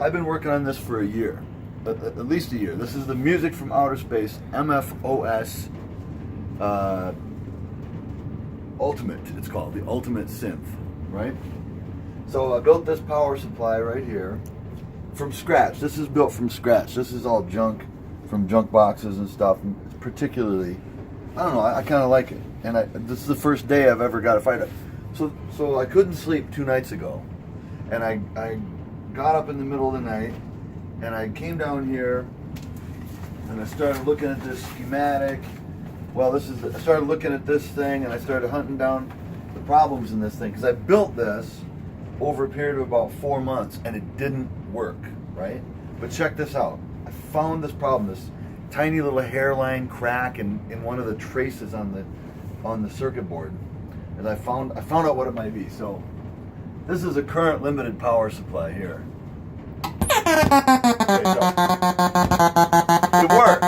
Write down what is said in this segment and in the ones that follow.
I've been working on this for a year, at least a year. This is the Music from Outer Space, MFOS Ultimate, it's called, the Ultimate Synth, right? So I built this power supply right here from scratch. This is built from scratch. This is all junk from junk boxes and stuff, and particularly, I don't know, I kind of like it. And this is the first day I've ever got to fight it. So I couldn't sleep 2 nights ago, and I got up in the middle of the night, and I came down here, and I started looking at this schematic. Well, I started looking at this thing, and I started hunting down the problems in this thing, because I built this over a period of about 4 months, and it didn't work, right? But check this out. I found this problem, this tiny little hairline crack in one of the traces on the circuit board, and I found out what it might be. So this is a current limited power supply here. Okay, so it works. I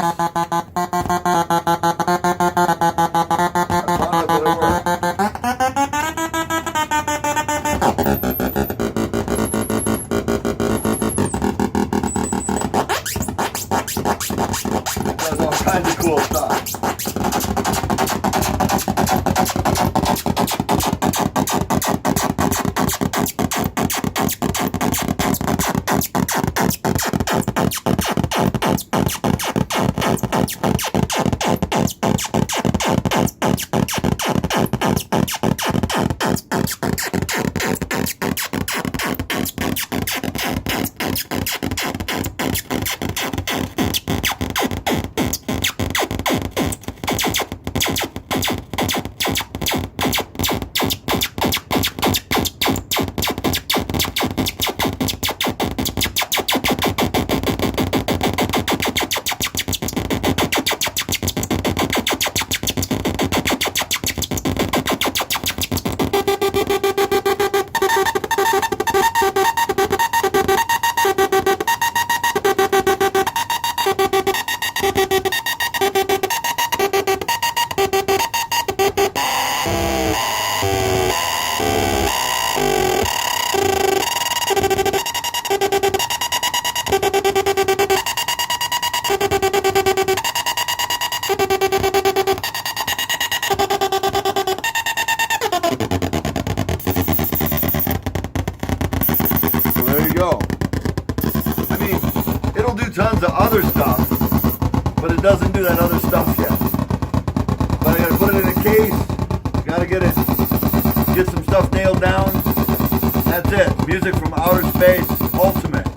found out that it works. It does all kinds of cool stuff. There you go. I mean, it'll do tons of other stuff, but it doesn't do that other stuff yet. But I gotta put it in a case, gotta get some stuff nailed down. That's it. Music from Outer Space Ultimate.